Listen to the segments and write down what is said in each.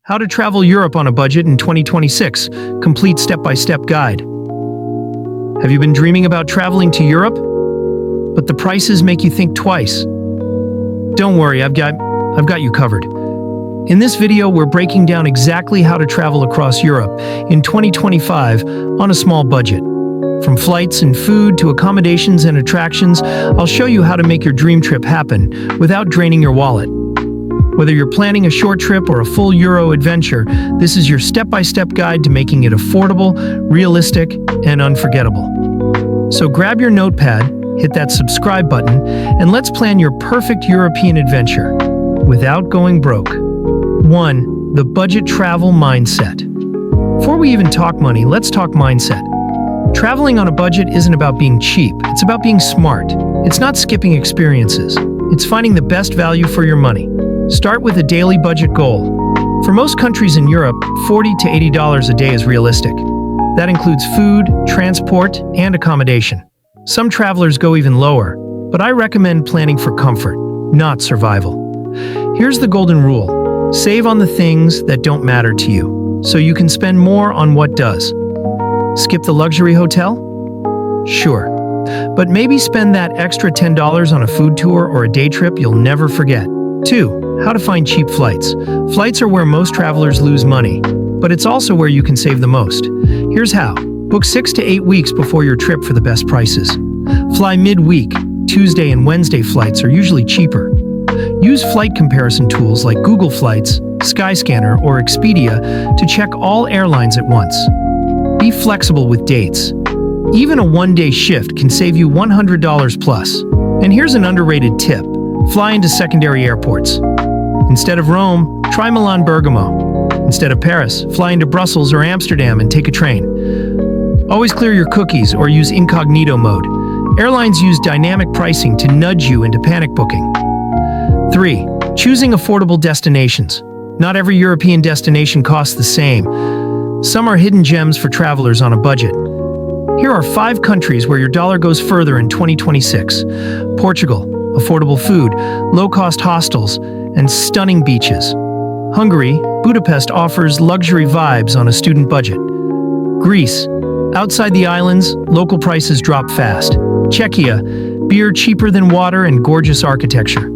How to Travel Europe on a Budget in 2026, complete step-by-step guide. Have you been dreaming about traveling to Europe? But the prices make you think twice. Don't worry, I've got you covered. In this video, we're breaking down exactly how to travel across Europe in 2025 on a small budget. From flights and food to accommodations and attractions, I'll show you how to make your dream trip happen without draining your wallet. Whether you're planning a short trip or a full Euro adventure, this is your step-by-step guide to making it affordable, realistic, and unforgettable. So grab your notepad, hit that subscribe button, and let's plan your perfect European adventure without going broke. 1. The budget travel mindset. Before we even talk money, let's talk mindset. Traveling on a budget isn't about being cheap, it's about being smart. It's not skipping experiences. It's finding the best value for your money. Start with a daily budget goal. For most countries in Europe, $40 to $80 a day is realistic. That includes food, transport, and accommodation. Some travelers go even lower, but I recommend planning for comfort, not survival. Here's the golden rule. Save on the things that don't matter to you, so you can spend more on what does. Skip the luxury hotel? Sure. But maybe spend that extra $10 on a food tour or a day trip you'll never forget. 2. How to find cheap flights. Flights are where most travelers lose money, but it's also where you can save the most. Here's how. Book 6 to 8 weeks before your trip for the best prices. Fly mid-week. Tuesday and Wednesday flights are usually cheaper. Use flight comparison tools like Google Flights, Skyscanner, or Expedia to check all airlines at once. Be flexible with dates. Even a one-day shift can save you $100 plus. And here's an underrated tip. Fly into secondary airports. Instead of Rome, try Milan Bergamo. Instead of Paris, fly into Brussels or Amsterdam and take a train. Always clear your cookies or use incognito mode. Airlines use dynamic pricing to nudge you into panic booking. 3. Choosing affordable destinations. Not every European destination costs the same. Some are hidden gems for travelers on a budget. Here are 5 countries where your dollar goes further in 2026. Portugal. Affordable food, low-cost hostels, and stunning beaches. Hungary, Budapest offers luxury vibes on a student budget. Greece, outside the islands, local prices drop fast. Czechia, beer cheaper than water and gorgeous architecture.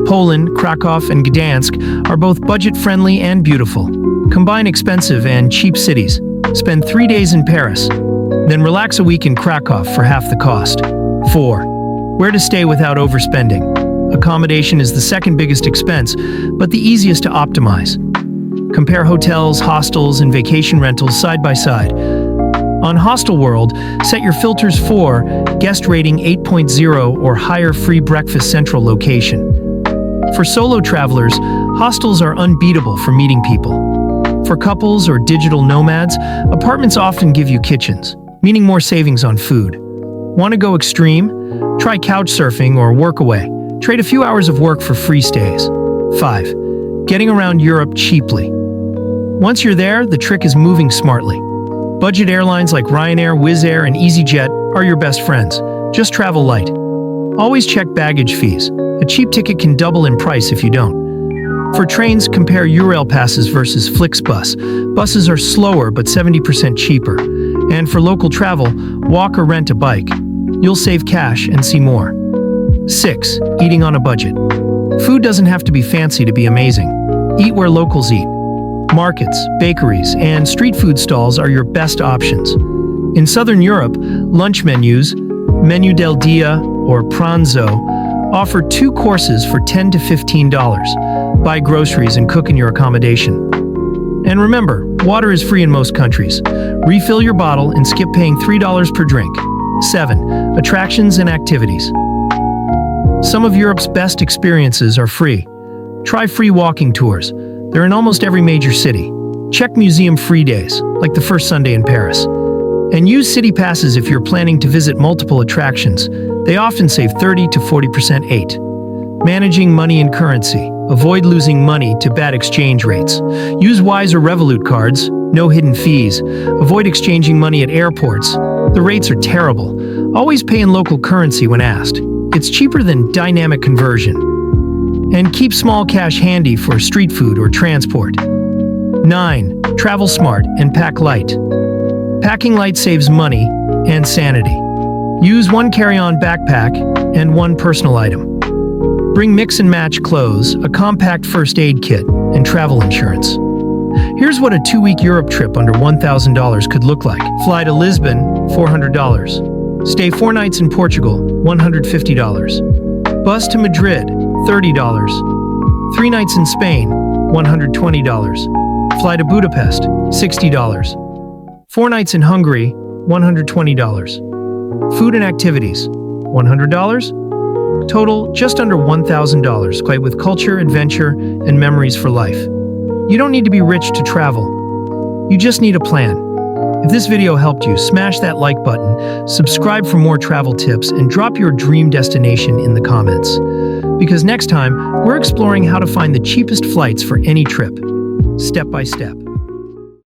Poland, Krakow, and Gdansk are both budget-friendly and beautiful. Combine expensive and cheap cities. Spend 3 days in Paris, then relax a week in Krakow for half the cost. 4. Where to stay without overspending. Accommodation is the second biggest expense, but the easiest to optimize. Compare hotels, hostels, and vacation rentals side by side. On Hostel World, set your filters for guest rating 8.0 or higher free breakfast central location. For solo travelers, hostels are unbeatable for meeting people. For couples or digital nomads, apartments often give you kitchens, meaning more savings on food. Want to go extreme? Try couch surfing or work away. Trade a few hours of work for free stays. 5. Getting around Europe cheaply. Once you're there, the trick is moving smartly. Budget airlines like Ryanair, Wizz Air, and EasyJet are your best friends. Just travel light. Always check baggage fees. A cheap ticket can double in price if you don't. For trains, compare Eurail passes versus Flixbus. Buses are slower but 70% cheaper. And for local travel, walk or rent a bike. You'll save cash and see more. 6. Eating on a budget. Food doesn't have to be fancy to be amazing. Eat where locals eat. Markets, bakeries, and street food stalls are your best options. In Southern Europe, lunch menus, Menu del Dia or Pranzo, offer 2 courses for $10 to $15. Buy groceries and cook in your accommodation. And remember, water is free in most countries. Refill your bottle and skip paying $3 per drink. 7. Attractions and activities. Some of Europe's best experiences are free. Try free walking tours. They're in almost every major city. Check museum-free days, like the first Sunday in Paris. And use city passes if you're planning to visit multiple attractions. They often save 30 to 40%. 8. Managing money and currency. Avoid losing money to bad exchange rates. Use Wise or Revolut cards. No hidden fees. Avoid exchanging money at airports. The rates are terrible. Always pay in local currency when asked. It's cheaper than dynamic conversion. And keep small cash handy for street food or transport. 9. Travel smart and pack light. Packing light saves money and sanity. Use one carry-on backpack and one personal item. Bring mix and match clothes, a compact first aid kit, and travel insurance. Here's what a 2-week Europe trip under $1,000 could look like. Fly to Lisbon, $400. Stay 4 nights in Portugal, $150. Bus to Madrid, $30. 3 nights in Spain, $120. Fly to Budapest, $60. 4 nights in Hungary, $120. Food and activities, $100. Total, just under $1,000, quite with culture, adventure, and memories for life. You don't need to be rich to travel. You just need a plan. If this video helped you, smash that like button, subscribe for more travel tips, and drop your dream destination in the comments. Because next time, we're exploring how to find the cheapest flights for any trip, step by step.